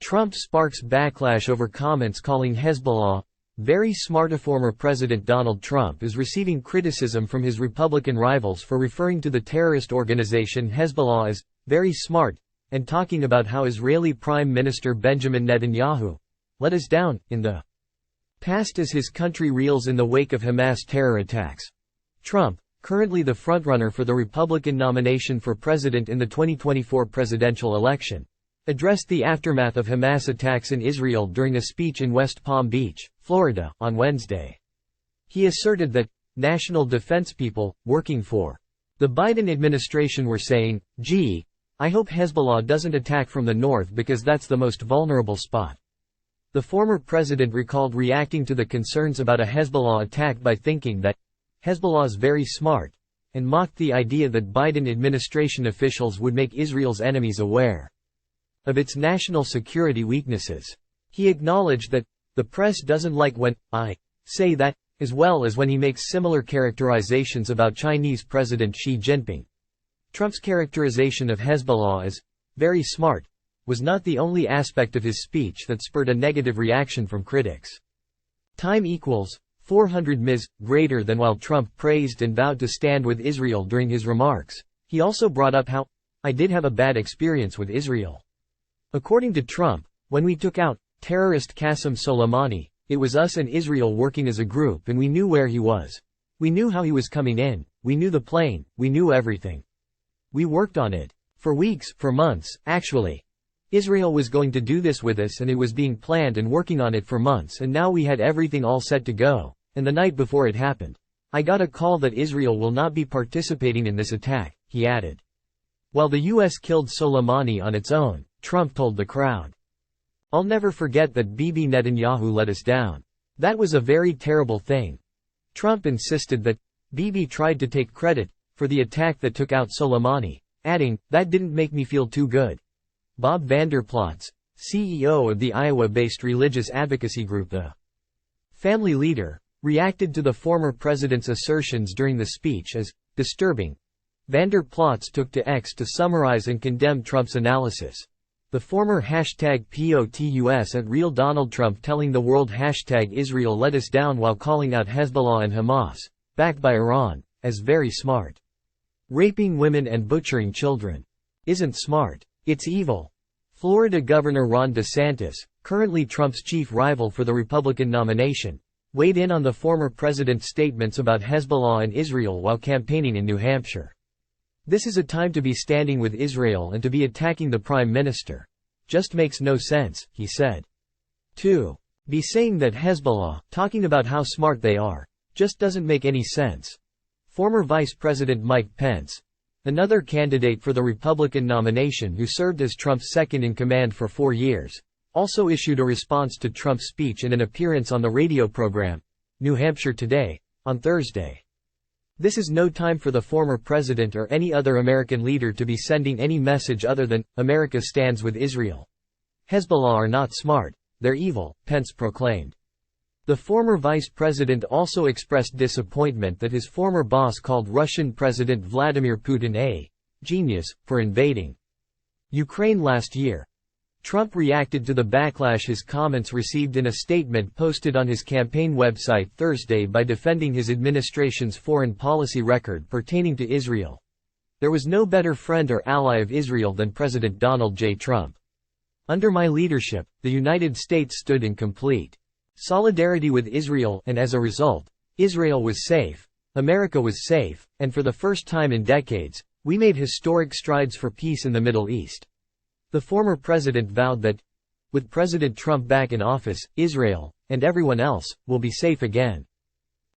Trump sparks backlash over comments calling Hezbollah very smart. Former President Donald Trump is receiving criticism from his Republican rivals for referring to the terrorist organization Hezbollah as very smart, and talking about how Israeli Prime Minister Benjamin Netanyahu let us down in the past as his country reels in the wake of Hamas terror attacks. Trump, currently the frontrunner for the Republican nomination for president in the 2024 presidential election, addressed the aftermath of Hamas attacks in Israel during a speech in West Palm Beach, Florida, on Wednesday. He asserted that national defense people working for the Biden administration were saying, "Gee, I hope Hezbollah doesn't attack from the north because that's the most vulnerable spot." The former president recalled reacting to the concerns about a Hezbollah attack by thinking that Hezbollah is very smart, and mocked the idea that Biden administration officials would make Israel's enemies aware of its national security weaknesses. He acknowledged that the press doesn't like when I say that, as well as when he makes similar characterizations about Chinese President Xi Jinping. Trump's characterization of Hezbollah as very smart was not the only aspect of his speech that spurred a negative reaction from critics. Time equals 400 ms. greater than. While Trump praised and vowed to stand with Israel during his remarks, he also brought up how I did have a bad experience with Israel. According to Trump, when we took out terrorist Qasem Soleimani, it was us and Israel working as a group, and we knew where he was. We knew how he was coming in, we knew the plane, we knew everything. We worked on it. For weeks, for months, actually. Israel was going to do this with us, and it was being planned and working on it for months, and now we had everything all set to go. And the night before it happened, I got a call that Israel will not be participating in this attack, he added. While the U.S. killed Soleimani on its own, Trump told the crowd, "I'll never forget that Bibi Netanyahu let us down. That was a very terrible thing." Trump insisted that Bibi tried to take credit for the attack that took out Soleimani, adding, "That didn't make me feel too good." Bob Vander Plaats, CEO of the Iowa-based religious advocacy group The Family Leader, reacted to the former president's assertions during the speech as disturbing. Vander Plaats took to X to summarize and condemn Trump's analysis. The former #POTUS at Real Donald Trump telling the world #Israel let us down while calling out Hezbollah and Hamas, backed by Iran, as very smart. Raping women and butchering children isn't smart. It's evil. Florida Governor Ron DeSantis, currently Trump's chief rival for the Republican nomination, weighed in on the former president's statements about Hezbollah and Israel while campaigning in New Hampshire. "This is a time to be standing with Israel and to be attacking the prime minister. Just makes no sense," he said. To be saying that Hezbollah, talking about how smart they are, just doesn't make any sense. Former Vice President Mike Pence, another candidate for the Republican nomination who served as Trump's second-in-command for 4 years, also issued a response to Trump's speech in an appearance on the radio program, New Hampshire Today, on Thursday. "This is no time for the former president or any other American leader to be sending any message other than, America stands with Israel. Hezbollah are not smart, they're evil," Pence proclaimed. The former vice president also expressed disappointment that his former boss called Russian President Vladimir Putin a genius for invading Ukraine last year. Trump reacted to the backlash his comments received in a statement posted on his campaign website Thursday by defending his administration's foreign policy record pertaining to Israel. "There was no better friend or ally of Israel than President Donald J. Trump. Under my leadership, the United States stood in complete solidarity with Israel, and as a result, Israel was safe, America was safe, and for the first time in decades, we made historic strides for peace in the Middle East." The former president vowed that, with President Trump back in office, Israel, and everyone else, will be safe again.